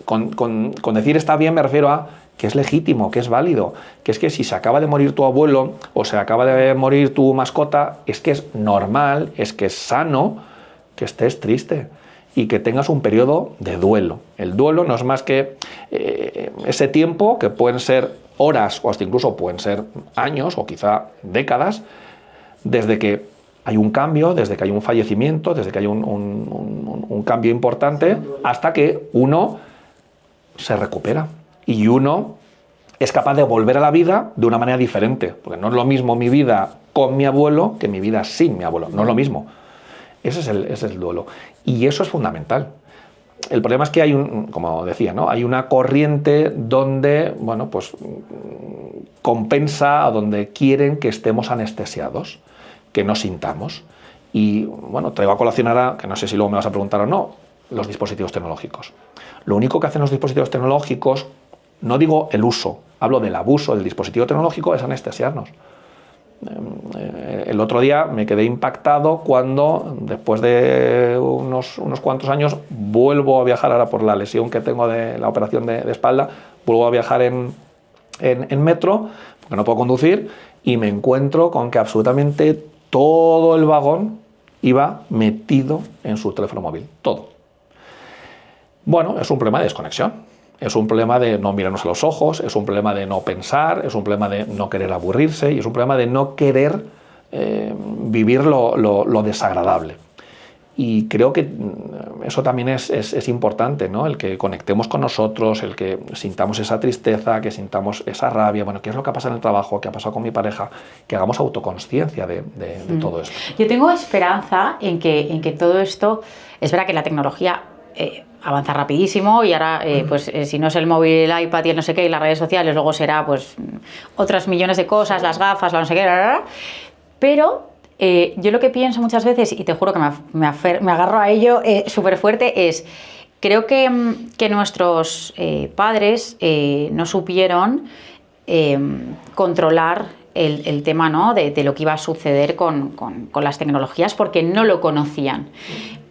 Con decir está bien me refiero a que es legítimo, que es válido, que es que si se acaba de morir tu abuelo o se acaba de morir tu mascota, es que es normal, es que es sano que estés triste y que tengas un periodo de duelo. El duelo no es más que ese tiempo, que pueden ser horas o hasta incluso pueden ser años o quizá décadas, desde que hay un cambio, desde que hay un fallecimiento, desde que hay un cambio importante, hasta que uno se recupera y uno es capaz de volver a la vida de una manera diferente, porque no es lo mismo mi vida con mi abuelo que mi vida sin mi abuelo, no es lo mismo. Ese es el duelo y eso es fundamental. El problema es que hay como decía, ¿no? Hay una corriente donde, bueno, pues compensa, o donde quieren que estemos anestesiados, que no sintamos. Y bueno, traigo a colación ahora, que no sé si luego me vas a preguntar o no, los dispositivos tecnológicos. Lo único que hacen los dispositivos tecnológicos, no digo el uso, hablo del abuso del dispositivo tecnológico, es anestesiarnos. El otro día me quedé impactado cuando, después de unos cuantos años, vuelvo a viajar ahora por la lesión que tengo de la operación de espalda, vuelvo a viajar en metro, porque no puedo conducir, y me encuentro con que absolutamente todo el vagón iba metido en su teléfono móvil, todo. Bueno, es un problema de desconexión, es un problema de no mirarnos a los ojos, es un problema de no pensar, es un problema de no querer aburrirse y es un problema de no querer vivir lo desagradable. Y creo que eso también es importante, ¿no? El que conectemos con nosotros, el que sintamos esa tristeza, que sintamos esa rabia, bueno, qué es lo que ha pasado en el trabajo, qué ha pasado con mi pareja, que hagamos autoconsciencia de todo esto. Yo tengo esperanza en que todo esto, es verdad que la tecnología avanza rapidísimo y ahora, si no es el móvil, el iPad y el no sé qué y las redes sociales, luego será pues otras millones de cosas, las gafas, la no sé qué, pero yo lo que pienso muchas veces, y te juro que me agarro a ello súper fuerte, es, creo que nuestros padres no supieron controlar el tema, ¿no?, de lo que iba a suceder con las tecnologías porque no lo conocían.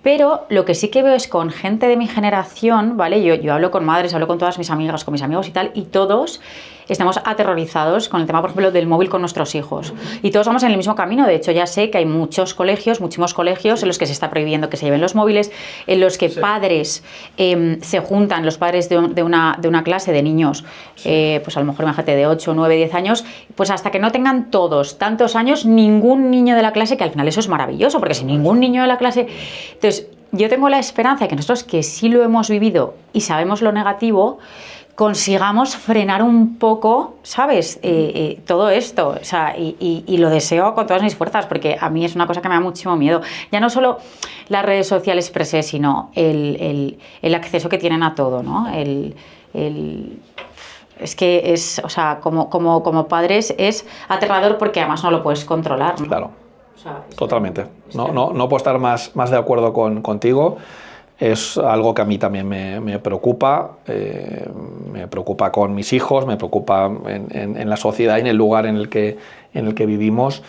Pero lo que sí que veo es con gente de mi generación, ¿vale? Yo hablo con madres, hablo con todas mis amigas, con mis amigos y tal, y todos estamos aterrorizados con el tema, por ejemplo, del móvil con nuestros hijos. Y todos vamos en el mismo camino. De hecho, ya sé que hay muchísimos colegios en los que se está prohibiendo que se lleven los móviles, en los que padres se juntan, los padres de una clase de niños, pues a lo mejor imagínate de 8, 9, 10 años, pues hasta que no tengan todos tantos años, ningún niño de la clase, que al final eso es maravilloso, porque si ningún niño de la clase... Entonces, yo tengo la esperanza de que nosotros, que sí lo hemos vivido y sabemos lo negativo, consigamos frenar un poco, ¿sabes? Todo esto, o sea, y lo deseo con todas mis fuerzas, porque a mí es una cosa que me da muchísimo miedo. Ya no solo las redes sociales per se, sino el acceso que tienen a todo, ¿no? Es que es, o sea, como padres es aterrador porque además no lo puedes controlar, ¿no? Claro, o sea, totalmente. No puedo estar más de acuerdo contigo. Es algo que a mí también me preocupa. Me preocupa con mis hijos, me preocupa en la sociedad y en el lugar en el que vivimos.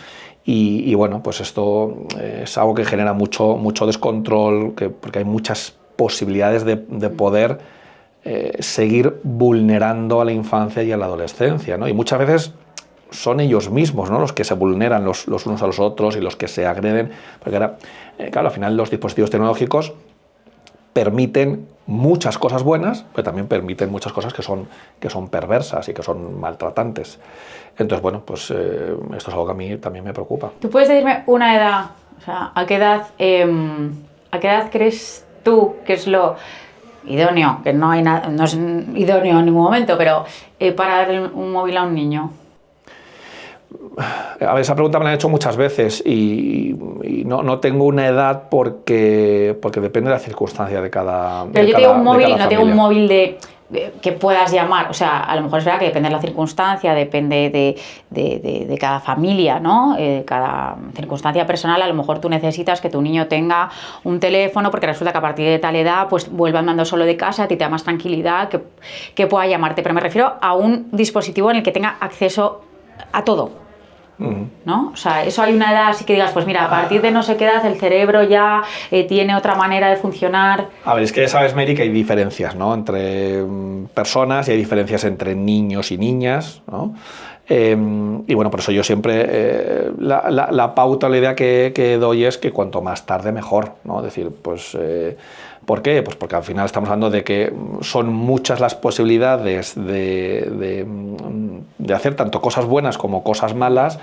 Y bueno, pues esto es algo que genera mucho descontrol, porque hay muchas posibilidades de poder seguir vulnerando a la infancia y a la adolescencia, ¿no? Y muchas veces son ellos mismos, ¿no?, los que se vulneran los unos a los otros y los que se agreden, porque ahora, claro, al final los dispositivos tecnológicos permiten muchas cosas buenas, pero también permiten muchas cosas que son perversas y que son maltratantes. Entonces, bueno, pues esto es algo que a mí también me preocupa. ¿Tú puedes decirme una edad, o sea, a qué edad crees tú que es lo idóneo, que no es idóneo en ningún momento, pero para darle un móvil a un niño? A ver, esa pregunta me la han hecho muchas veces y no tengo una edad porque depende de la circunstancia de cada Pero yo te digo un móvil, no tengo un familia. móvil que puedas llamar, o sea, a lo mejor es verdad que depende de la circunstancia, depende de cada familia, ¿no? Cada circunstancia personal, a lo mejor tú necesitas que tu niño tenga un teléfono porque resulta que a partir de tal edad pues vuelve andando solo de casa, a ti te da más tranquilidad, que pueda llamarte, pero me refiero a un dispositivo en el que tenga acceso a todo. ¿No? O sea, eso hay una edad así que digas, pues mira, a partir de no sé qué edad el cerebro ya tiene otra manera de funcionar. A ver, es que ya sabes, Mary, que hay diferencias, ¿no?, entre personas y hay diferencias entre niños y niñas, ¿no? Y bueno, por eso yo siempre la pauta, la idea que doy es que cuanto más tarde mejor, ¿no? Es decir, pues ¿por qué? Pues porque al final estamos hablando de que son muchas las posibilidades de hacer tanto cosas buenas como cosas malas,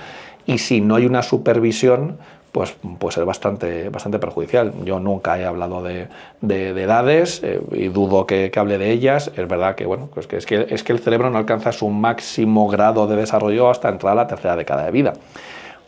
y si no hay una supervisión, pues puede ser bastante perjudicial. Yo nunca he hablado de edades y dudo que hable de ellas. Es verdad que, bueno, pues es que el cerebro no alcanza su máximo grado de desarrollo hasta entrar a la tercera década de vida.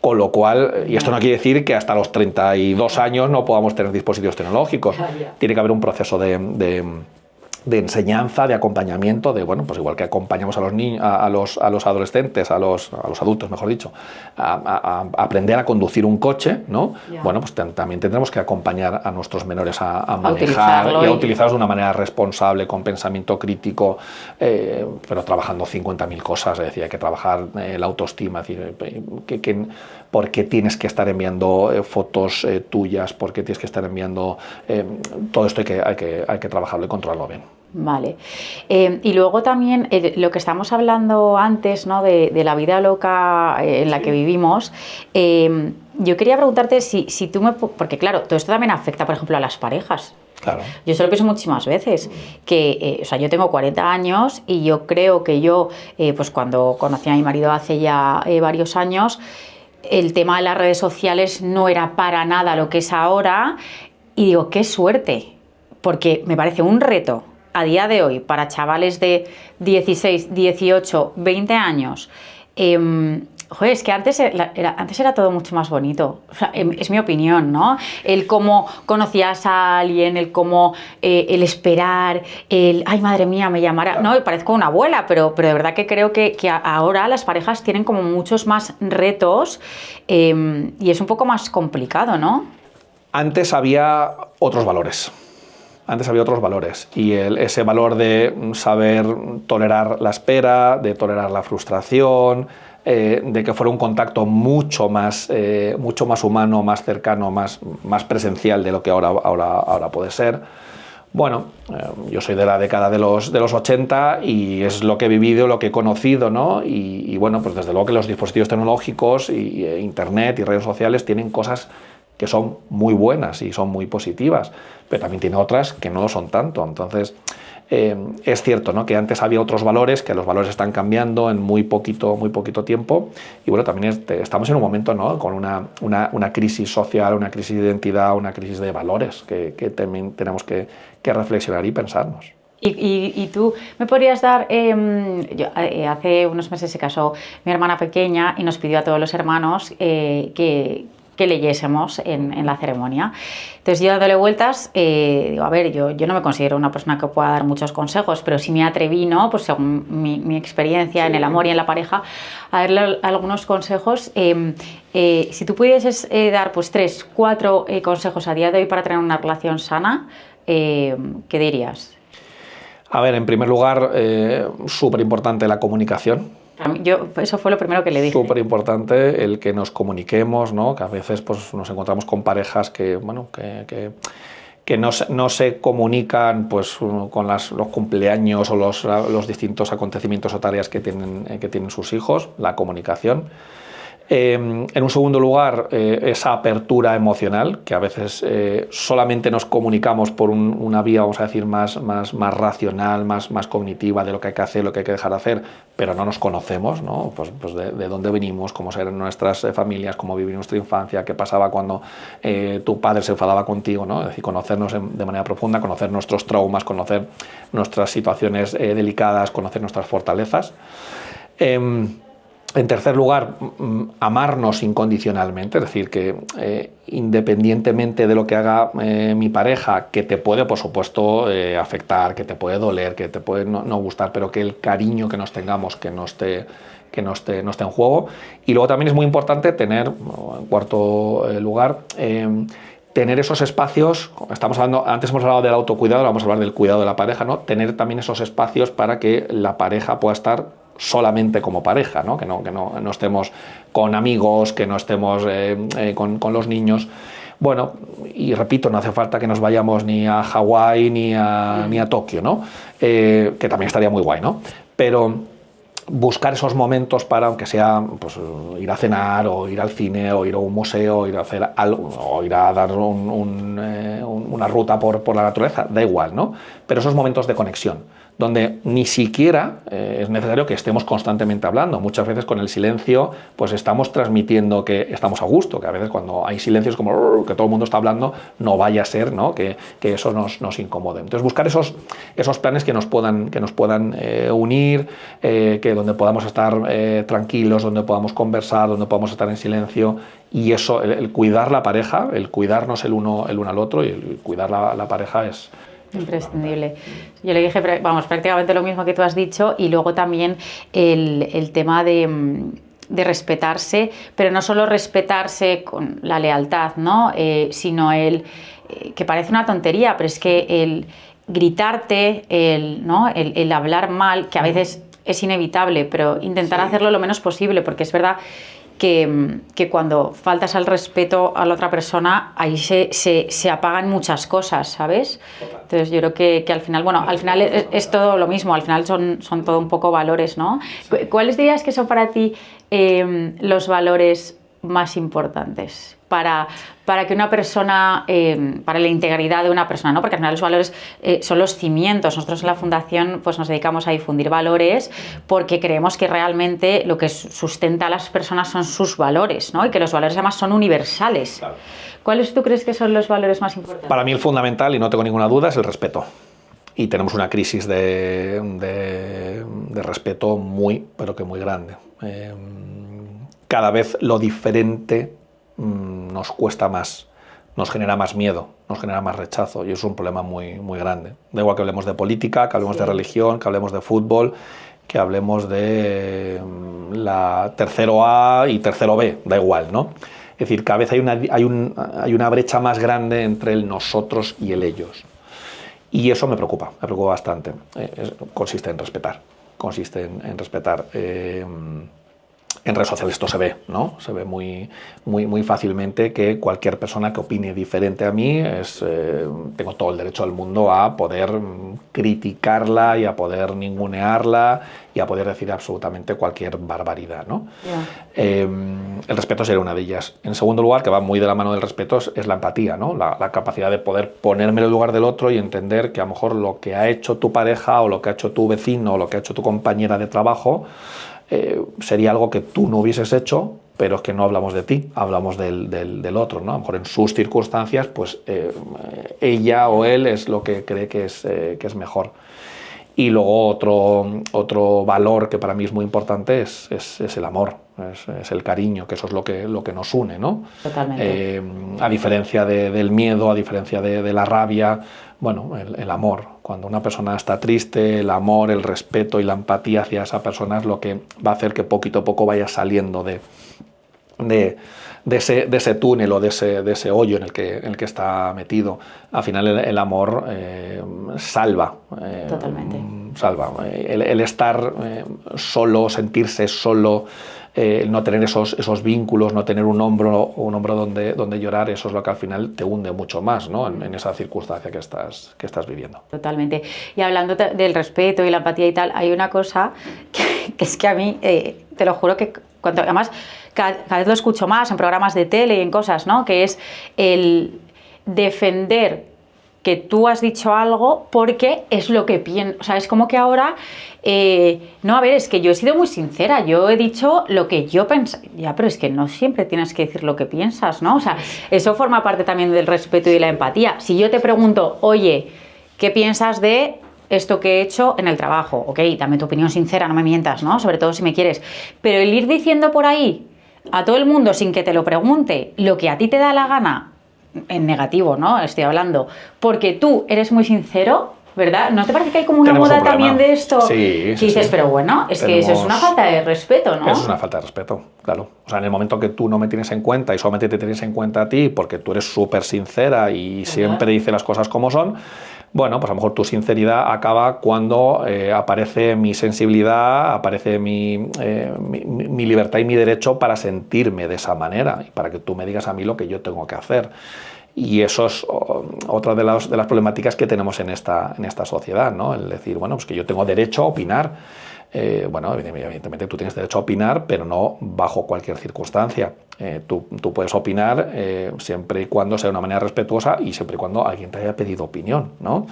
Con lo cual, y esto no quiere decir que hasta los 32 años no podamos tener dispositivos tecnológicos. Tiene que haber un proceso de enseñanza, de acompañamiento, de, bueno, pues igual que acompañamos a los niños, a los adolescentes, a los adultos, mejor dicho, a aprender a conducir un coche, ¿no? Bueno, pues también tendremos que acompañar a nuestros menores a manejar y a utilizarlos de una manera responsable, con pensamiento crítico, pero trabajando 50.000 cosas. Es decir, hay que trabajar la autoestima, es decir, ¿por qué tienes que estar enviando fotos tuyas? ¿Por qué tienes que estar enviando todo esto? Hay que trabajarlo y controlarlo bien. Vale. Y luego también lo que estamos hablando antes, ¿no?, de la vida loca en la que vivimos, yo quería preguntarte si tú porque claro, todo esto también afecta, por ejemplo, a las parejas. Claro. Yo se lo pienso muchísimas veces, que o sea, yo tengo 40 años y yo creo que yo, pues cuando conocí a mi marido hace ya varios años, el tema de las redes sociales no era para nada lo que es ahora. Y digo, qué suerte, porque me parece un reto a día de hoy para chavales de 16, 18, 20 años. Joder, es que antes era todo mucho más bonito. O sea, es mi opinión, ¿no? El cómo conocías a alguien, el cómo, el esperar, ay, madre mía, me llamará. No, parezco una abuela, pero de verdad que creo que ahora las parejas tienen como muchos más retos y es un poco más complicado, ¿no? Antes había otros valores. Antes había otros valores y ese valor de saber tolerar la espera, de tolerar la frustración, de que fuera un contacto mucho más humano, más cercano, más presencial de lo que ahora puede ser. Bueno, yo soy de la década de los 80 y es lo que he vivido, lo que he conocido, ¿no? Y bueno, pues desde luego que los dispositivos tecnológicos y Internet y redes sociales tienen cosas que son muy buenas y son muy positivas, pero también tiene otras que no lo son tanto. Entonces, es cierto, ¿no?, que antes había otros valores, que los valores están cambiando en muy poquito tiempo, y bueno, también estamos en un momento, ¿no?, con una crisis social, una crisis de identidad, una crisis de valores que también tenemos que reflexionar y pensarnos. Y tú me podrías dar, hace unos meses se casó mi hermana pequeña y nos pidió a todos los hermanos que leyésemos en la ceremonia. Entonces yo dándole vueltas, digo, a ver, yo no me considero una persona que pueda dar muchos consejos, pero sí me atreví, ¿no?, pues según mi experiencia en el amor y en la pareja, a darle algunos consejos. Si tú pudieses dar pues 3, 4 consejos a día de hoy para tener una relación sana, ¿qué dirías? A ver, en primer lugar, súper importante la comunicación. Eso fue lo primero que le dije. Súper importante el que nos comuniquemos, ¿no? Que a veces pues, nos encontramos con parejas que, bueno, que no se comunican pues, con los cumpleaños o los distintos acontecimientos o tareas que tienen sus hijos, la comunicación. En un segundo lugar, esa apertura emocional, que a veces solamente nos comunicamos por una vía, vamos a decir, más racional, más cognitiva de lo que hay que hacer, lo que hay que dejar de hacer, pero no nos conocemos, ¿no? Pues de dónde venimos, cómo eran nuestras familias, cómo viví nuestra infancia, qué pasaba cuando tu padre se enfadaba contigo, ¿no? Es decir, conocernos de manera profunda, conocer nuestros traumas, conocer nuestras situaciones delicadas, conocer nuestras fortalezas. En tercer lugar, amarnos incondicionalmente, es decir, que independientemente de lo que haga mi pareja, que te puede, por supuesto, afectar, que te puede doler, que te puede no gustar, pero que el cariño que nos tengamos que no esté en juego. Y luego también es muy importante tener, en cuarto lugar, tener esos espacios. Antes hemos hablado del autocuidado, vamos a hablar del cuidado de la pareja, ¿no? Tener también esos espacios para que la pareja pueda estar solamente como pareja, ¿no? Que no estemos con amigos, que no estemos con los niños. Bueno, y repito, no hace falta que nos vayamos ni a Hawái ni a Tokio, ¿no? Que también estaría muy guay, ¿no? Pero buscar esos momentos para, aunque sea pues, ir a cenar o ir al cine o ir a un museo o ir a hacer algo o ir a dar una ruta por la naturaleza, da igual, ¿no? Pero esos momentos de conexión donde ni siquiera es necesario que estemos constantemente hablando. Muchas veces con el silencio pues estamos transmitiendo que estamos a gusto, que a veces cuando hay silencios como que todo el mundo está hablando, no vaya a ser, ¿no?, que eso nos incomode. Entonces buscar esos planes que nos puedan unir, que donde podamos estar tranquilos, donde podamos conversar, donde podamos estar en silencio, y eso, el cuidar la pareja, el cuidarnos el uno al otro y el cuidar la pareja es imprescindible. Yo le dije, vamos, prácticamente lo mismo que tú has dicho, y luego también el tema de respetarse, pero no solo respetarse con la lealtad, ¿no? Sino que parece una tontería, pero es que el gritarte, ¿no?, el hablar mal, que a veces es inevitable, pero intentar hacerlo lo menos posible, porque es verdad que cuando faltas al respeto a la otra persona, ahí se apagan muchas cosas, ¿sabes? Entonces yo creo que al final es todo lo mismo, al final son todo un poco valores, ¿no? ¿Cuáles dirías que son para ti los valores más importantes para que una persona, para la integridad de una persona, ¿no? Porque al final los valores son los cimientos. Nosotros en la Fundación pues, nos dedicamos a difundir valores porque creemos que realmente lo que sustenta a las personas son sus valores, ¿no? Y que los valores además son universales. Claro. ¿Cuáles tú crees que son los valores más importantes? Para mí el fundamental, y no tengo ninguna duda, es el respeto. Y tenemos una crisis de respeto muy, pero que muy grande. Cada vez lo diferente nos cuesta más, nos genera más miedo, nos genera más rechazo, y eso es un problema muy, muy grande. Da igual que hablemos de política, que hablemos de religión, que hablemos de fútbol, que hablemos de la tercero A y tercero B, da igual, ¿no? Es decir, cada vez hay una brecha más grande entre el nosotros y el ellos. Y eso me preocupa bastante. Consiste en respetar, en redes sociales esto se ve, ¿no? Se ve muy fácilmente que cualquier persona que opine diferente a mí tengo todo el derecho del mundo a poder criticarla y a poder ningunearla y a poder decir absolutamente cualquier barbaridad, ¿no? Yeah. El respeto sería una de ellas. En segundo lugar, que va muy de la mano del respeto, es la empatía, ¿no? La capacidad de poder ponerme en el lugar del otro y entender que a lo mejor lo que ha hecho tu pareja o lo que ha hecho tu vecino o lo que ha hecho tu compañera de trabajo sería algo que tú no hubieses hecho, pero es que no hablamos de ti, hablamos del otro, ¿no? A lo mejor en sus circunstancias, pues ella o él es lo que cree que es mejor. Y luego otro valor que para mí es muy importante es el amor, es el cariño, que eso es lo que nos une, ¿no? Totalmente. A diferencia del miedo, a diferencia de la rabia, bueno, el amor. Cuando una persona está triste, el amor, el respeto y la empatía hacia esa persona es lo que va a hacer que poquito a poco vaya saliendo de ese túnel o de ese hoyo en el que está metido. Al final el amor salva. Totalmente. Salva. El estar solo, sentirse solo, no tener esos vínculos, no tener un hombro donde llorar, eso es lo que al final te hunde mucho más, ¿no? en esa circunstancia que estás viviendo. Totalmente. Y hablando del respeto y la empatía y tal, hay una cosa que es que a mí, te lo juro que además cada vez lo escucho más en programas de tele y en cosas, ¿no? Que es el defender que tú has dicho algo porque es lo que piensas. O sea, es como que ahora, no, a ver, es que yo he sido muy sincera, yo he dicho lo que yo pensaba. Ya, pero es que no siempre tienes que decir lo que piensas, ¿no? O sea, eso forma parte también del respeto y de la empatía. Si yo te pregunto, oye, ¿qué piensas de esto que he hecho en el trabajo? Ok, dame tu opinión sincera, no me mientas, ¿no? Sobre todo si me quieres. Pero el ir diciendo por ahí a todo el mundo sin que te lo pregunte lo que a ti te da la gana, en negativo, ¿no? Estoy hablando, porque tú eres muy sincero, ¿verdad? ¿No te parece que hay como una moda también de esto? Sí, que dices, pero bueno, es que eso es una falta de respeto, ¿no? Eso es una falta de respeto, claro. O sea, en el momento que tú no me tienes en cuenta y solamente te tienes en cuenta a ti porque tú eres súper sincera y siempre dices las cosas como son, bueno, pues a lo mejor tu sinceridad acaba cuando aparece mi sensibilidad, aparece mi libertad y mi derecho para sentirme de esa manera y para que tú me digas a mí lo que yo tengo que hacer. Y eso es otra de las problemáticas que tenemos en esta sociedad, ¿no? El decir, bueno, pues que yo tengo derecho a opinar. Bueno, evidentemente tú tienes derecho a opinar, pero no bajo cualquier circunstancia. Tú puedes opinar siempre y cuando sea de una manera respetuosa y siempre y cuando alguien te haya pedido opinión, ¿no?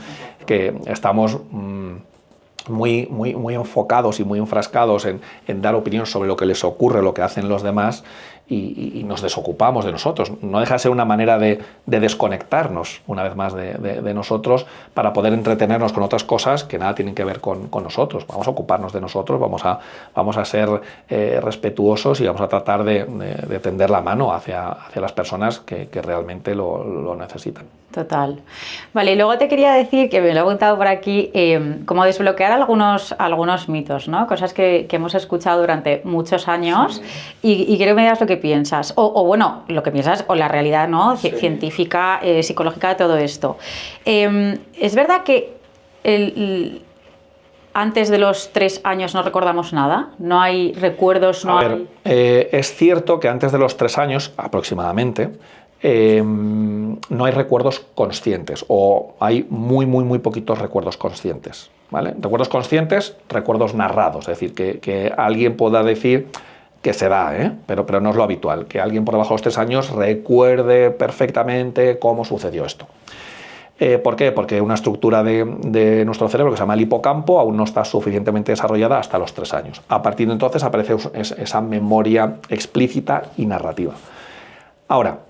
Que estamos muy enfocados y muy enfrascados en dar opinión sobre lo que les ocurre, lo que hacen los demás, y nos desocupamos de nosotros. No deja de ser una manera de desconectarnos una vez más de nosotros para poder entretenernos con otras cosas que nada tienen que ver con nosotros. Vamos a ocuparnos de nosotros, vamos a ser respetuosos y vamos a tratar de tender la mano hacia las personas que realmente lo necesitan. Total. Vale, y luego te quería decir, que me lo he apuntado por aquí, como desbloquear algunos mitos, ¿no? Cosas que hemos escuchado durante muchos años, sí. y quiero que me digas lo que piensas, o bueno, lo que piensas, o la realidad, ¿no? Sí. Científica, psicológica de todo esto. ¿Es verdad que antes de los 3 años no recordamos nada? ¿No hay recuerdos? Es cierto que antes de los 3 años, aproximadamente, no hay recuerdos conscientes, o hay muy poquitos recuerdos conscientes, ¿vale? Recuerdos conscientes, recuerdos narrados, es decir, que alguien pueda decir, que se da, pero no es lo habitual, que alguien por debajo de los 3 años recuerde perfectamente cómo sucedió esto. ¿Por qué? Porque una estructura de nuestro cerebro que se llama el hipocampo aún no está suficientemente desarrollada hasta los 3 años. A partir de entonces aparece esa memoria explícita y narrativa. Ahora,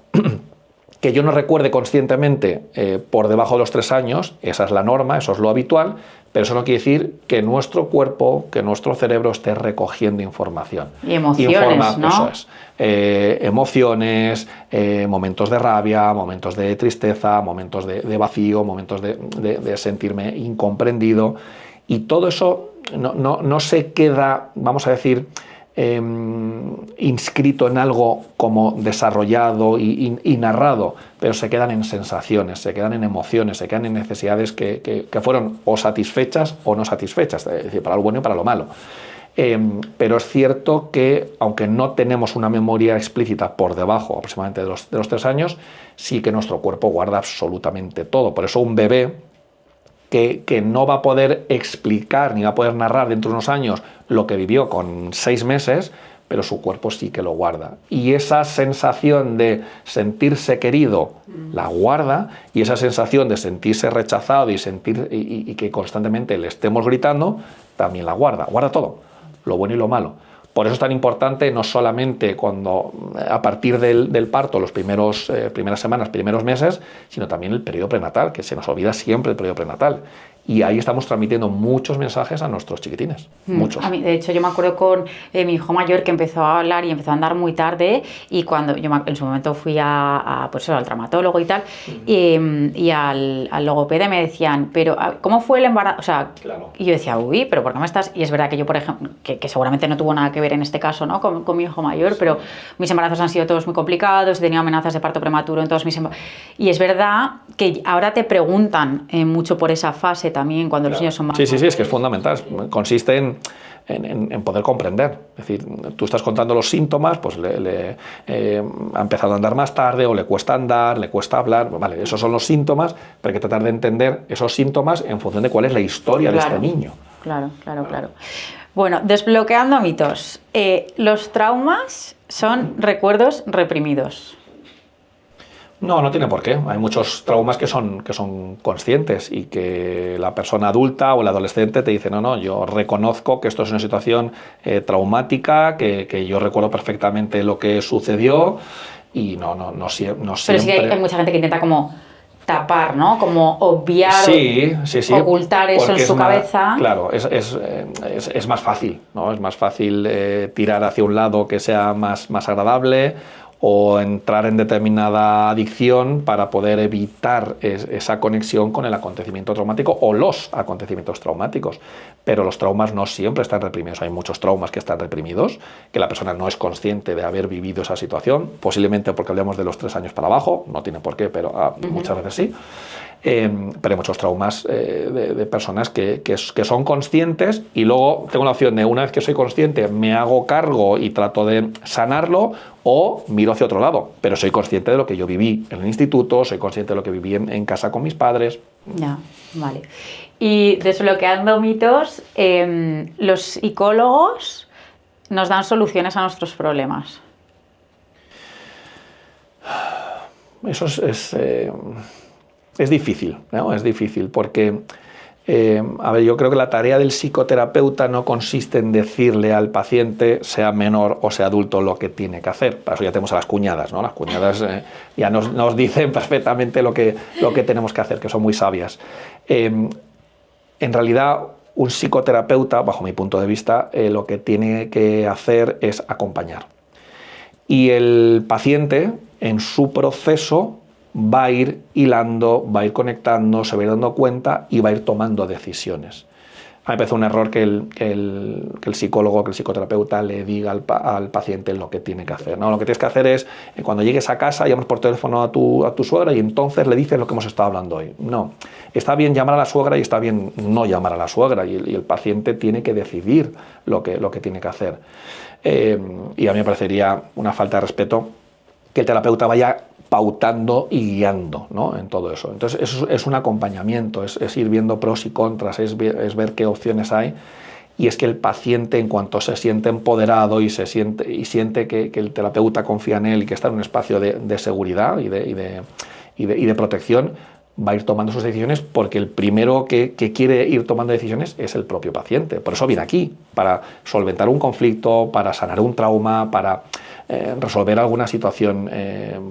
que yo no recuerde conscientemente por debajo de los 3 años, esa es la norma, eso es lo habitual, pero eso no quiere decir que nuestro cuerpo, que nuestro cerebro esté recogiendo información. Y emociones, ¿no? Eso es. Emociones, momentos de rabia, momentos de tristeza, momentos de vacío, momentos de sentirme incomprendido. Y todo eso no se queda, vamos a decir, inscrito en algo como desarrollado y narrado, pero se quedan en sensaciones, se quedan en emociones, se quedan en necesidades que fueron o satisfechas o no satisfechas, es decir, para lo bueno y para lo malo. Pero es cierto que, aunque no tenemos una memoria explícita por debajo aproximadamente de los 3 años, sí que nuestro cuerpo guarda absolutamente todo. Por eso un bebé que no va a poder explicar ni va a poder narrar dentro de unos años lo que vivió con 6 meses, pero su cuerpo sí que lo guarda. Y esa sensación de sentirse querido la guarda, y esa sensación de sentirse rechazado y que constantemente le estemos gritando, también la guarda. Guarda todo, lo bueno y lo malo. Por eso es tan importante, no solamente a partir del parto, las primeras semanas, primeros meses, sino también el periodo prenatal, que se nos olvida siempre el periodo prenatal. Y ahí estamos transmitiendo muchos mensajes a nuestros chiquitines, muchos. A mí, de hecho, yo me acuerdo con mi hijo mayor, que empezó a hablar y empezó a andar muy tarde, y cuando yo en su momento fui al traumatólogo y tal, y al logopeda, me decían, pero ¿cómo fue el embarazo? O sea, claro. Y yo decía, uy, pero ¿por qué me estás...? Y es verdad que yo, por ejemplo, que seguramente no tuvo nada que ver en este caso, ¿no?, con mi hijo mayor, pero mis embarazos han sido todos muy complicados, he tenido amenazas de parto prematuro en todos mis embarazos. Y es verdad que ahora te preguntan mucho por esa fase también, cuando los niños son más... Sí, es que es fundamental. Consiste en poder comprender. Es decir, tú estás contando los síntomas, pues ha empezado a andar más tarde, o le cuesta andar, le cuesta hablar. Vale, esos son los síntomas, pero hay que tratar de entender esos síntomas en función de cuál es la historia de este niño. Claro. Bueno, desbloqueando mitos. ¿Los traumas son recuerdos reprimidos? No tiene por qué. Hay muchos traumas que son conscientes, y que la persona adulta o el adolescente te dice, no, yo reconozco que esto es una situación traumática, que yo recuerdo perfectamente lo que sucedió, y no siempre... Pero sí hay mucha gente que intenta como tapar, ¿no? Como obviar, sí. Ocultar eso en su cabeza. Claro, es más fácil, ¿no? Es más fácil tirar hacia un lado que sea más agradable, o entrar en determinada adicción para poder evitar esa conexión con el acontecimiento traumático o los acontecimientos traumáticos. Pero los traumas no siempre están reprimidos. Hay muchos traumas que están reprimidos, que la persona no es consciente de haber vivido esa situación, posiblemente porque hablamos de los 3 años para abajo, no tiene por qué, pero muchas veces sí. Pero hay muchos traumas de personas que son conscientes, y luego tengo la opción de, una vez que soy consciente, me hago cargo y trato de sanarlo, o miro hacia otro lado, pero soy consciente de lo que yo viví en el instituto, soy consciente de lo que viví en casa con mis padres. Ya, vale. Y desbloqueando mitos, los psicólogos nos dan soluciones a nuestros problemas. Eso es difícil, ¿no? Es difícil porque, yo creo que la tarea del psicoterapeuta no consiste en decirle al paciente, sea menor o sea adulto, lo que tiene que hacer. Para eso ya tenemos a las cuñadas, ¿no? Las cuñadas ya nos dicen perfectamente lo que tenemos que hacer, que son muy sabias. En realidad, un psicoterapeuta, bajo mi punto de vista, lo que tiene que hacer es acompañar. Y el paciente, en su proceso, va a ir hilando, va a ir conectando, se va a ir dando cuenta y va a ir tomando decisiones. A mí me parece un error que el psicólogo, que el psicoterapeuta le diga al paciente lo que tiene que hacer, ¿no? Lo que tienes que hacer es, cuando llegues a casa, llamas por teléfono a tu suegra y entonces le dices lo que hemos estado hablando hoy. No, está bien llamar a la suegra y está bien no llamar a la suegra, y el paciente tiene que decidir lo que tiene que hacer. Y a mí me parecería una falta de respeto que el terapeuta vaya pautando y guiando, ¿no?, en todo eso. Entonces, eso es un acompañamiento, es ir viendo pros y contras, es ver qué opciones hay, y es que el paciente, en cuanto se siente empoderado y siente que el terapeuta confía en él y que está en un espacio de seguridad y de protección, va a ir tomando sus decisiones, porque el primero que quiere ir tomando decisiones es el propio paciente. Por eso viene aquí, para solventar un conflicto, para sanar un trauma, para resolver alguna situación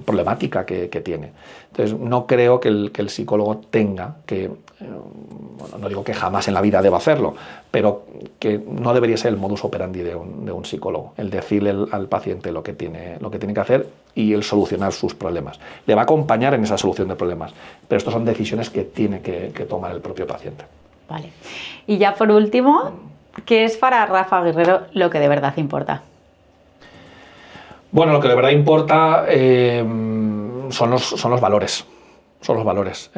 problemática que tiene. Entonces, no creo que el psicólogo tenga que, bueno, no digo que jamás en la vida deba hacerlo, pero que no debería ser el modus operandi de un psicólogo, el decirle al paciente lo que tiene que hacer y el solucionar sus problemas. Le va a acompañar en esa solución de problemas, pero estas son decisiones que tiene que tomar el propio paciente. Vale. Y ya por último, ¿qué es para Rafa Guerrero lo que de verdad importa? Bueno, lo que de verdad importa son los valores. Son los valores.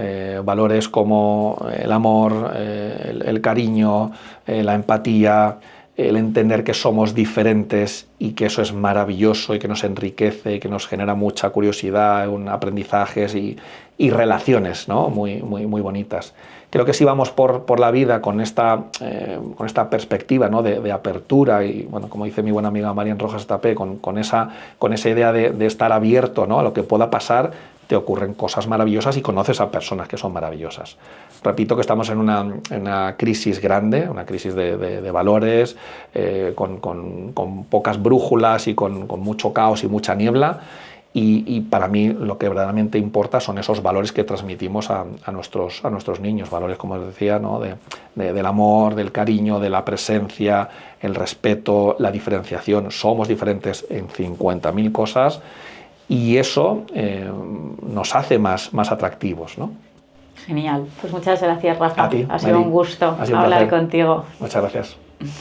Valores como el amor, el cariño, la empatía, el entender que somos diferentes y que eso es maravilloso y que nos enriquece y que nos genera mucha curiosidad, aprendizajes y relaciones, ¿no? muy bonitas. Creo que si vamos por la vida con esta perspectiva, ¿no? de apertura y, bueno, como dice mi buena amiga Marian Rojas Tapé, con esa idea de estar abierto, ¿no? a lo que pueda pasar, te ocurren cosas maravillosas y conoces a personas que son maravillosas. Repito que estamos en una crisis grande, una crisis de valores, con pocas brújulas y con mucho caos y mucha niebla. Y para mí lo que verdaderamente importa son esos valores que transmitimos a nuestros niños, valores, como os decía, ¿no? del amor, del cariño, de la presencia, el respeto, la diferenciación. Somos diferentes en 50.000 cosas y eso nos hace más atractivos, ¿no? Genial. Pues muchas gracias, Rafa. A ti, ha sido un gusto hablar contigo. Muchas gracias.